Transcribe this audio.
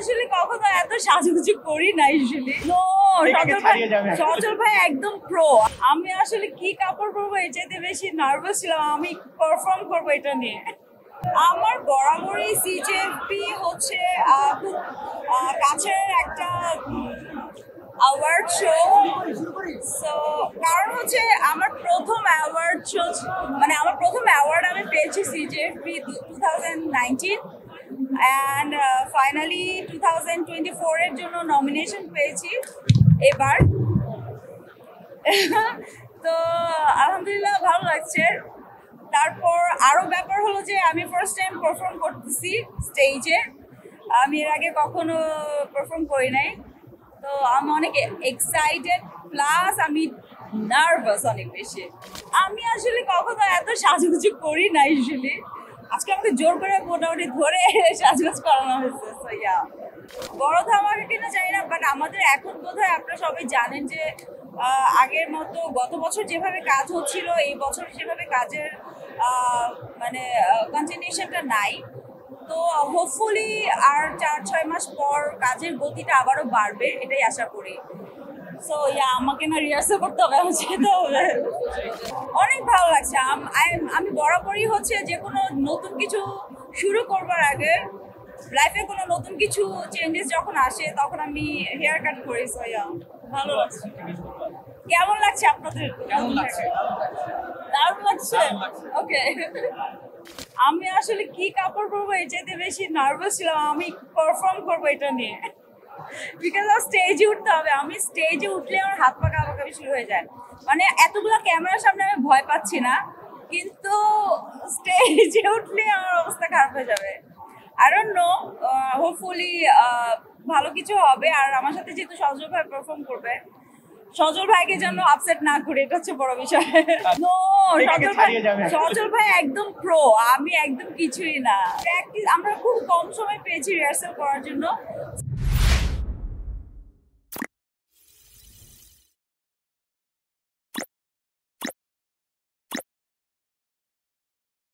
আসলে কখনো এত সাজুগুজু করি না ইউজুয়ালি। নো, সজল ভাই একদম প্রো। আমি আসলে কি কাপড় পরবো এর চাইতে বেশি নার্ভাস ছিলাম আমি পারফর্ম করবো এটা নিয়ে। আমার বরাবরই সিজেপি হচ্ছে খুব কাছের একটা অ্যাওয়ার্ড শো। সো কারণ হচ্ছে আমার প্রথম অ্যাওয়ার্ড শো, মানে আমার প্রথম অ্যাওয়ার্ড আমি পেয়েছি সিজেপি 2019 অ্যান্ড ফাইনালি 2024 এর জন্য নমিনেশন পেয়েছি এবার। তো আলহামদুলিল্লাহ ভালো লাগছে। তারপর আরো ব্যাপার হলো যে আমি ফার্স্ট টাইম পারফর্ম করতেছি স্টেজে, আমি এর আগে কখনো পারফর্ম করি নাই। তো আমি অনেক এক্সাইটেড, প্লাস আমি নার্ভাস অনেক বেশি। আমি আসলে কখনো এত সাজুগুজু করি না ইউজুয়ালি। আজকে আমাকে জোর করে মোটামুটি ধরে সাজগোজ করানো হয়েছে। সো ইয়া, বড় ধামাকা কিনা জানি না, বাট আমাদের এখন বোধহয় আপনারা সবাই জানেন যে আগের মতো গত বছর যেভাবে কাজ হচ্ছিল এই বছর সেভাবে কাজের মানে কন্টিনিউশনটা নাই। তো হোপফুলি আর 4-6 মাস পর কাজের গতিটা আবারও বাড়বে, এটাই আশা করি। সো ইয়া, আমাকে না রিহার্সাল করতে হবে, আমার যেতে হবে। অনেক ভালো লাগছে। আমি বরাবরই হচ্ছে যে কোনো নতুন কিছু শুরু করবার আগে, লাইফে কোনো নতুন কিছু চেঞ্জেস যখন আসে তখন আমি হেয়ার কাট করি। সো ইয়া, ভালো লাগছে। কেমন লাগছে আপনাদের? কেমন লাগছে? দারুণ লাগছে। ওকে, আমি আসলে কি কাপড় পরবো এর চাইতে বেশি নার্ভাস ছিলাম আমি পারফর্ম করবো এটা নিয়ে। বিকজ আমার স্টেজে উঠতে হবে, আমি স্টেজে উঠলে আমার হাত পা কাঁপাকাঁপি শুরু হয়ে যায়। মানে এতগুলো ক্যামেরার সামনে আমি ভয় পাচ্ছি না, কিন্তু স্টেজে উঠলে আমার অবস্থা খারাপ হয়ে যাবে। আই ডোন্ট নো, হোপফুলি ভালো কিছু হবে। আর আমার সাথে যেহেতু সজল ভাই পারফর্ম করবে, সজল ভাইকে যেন আপসেট না করে, এটা হচ্ছে বড় বিষয়। নো, সজল ভাই একদম প্রো, আমি একদম কিছুই না। প্র্যাকটিস আমরা খুব কম সময় পেয়েছি রিহার্সাল করার জন্য।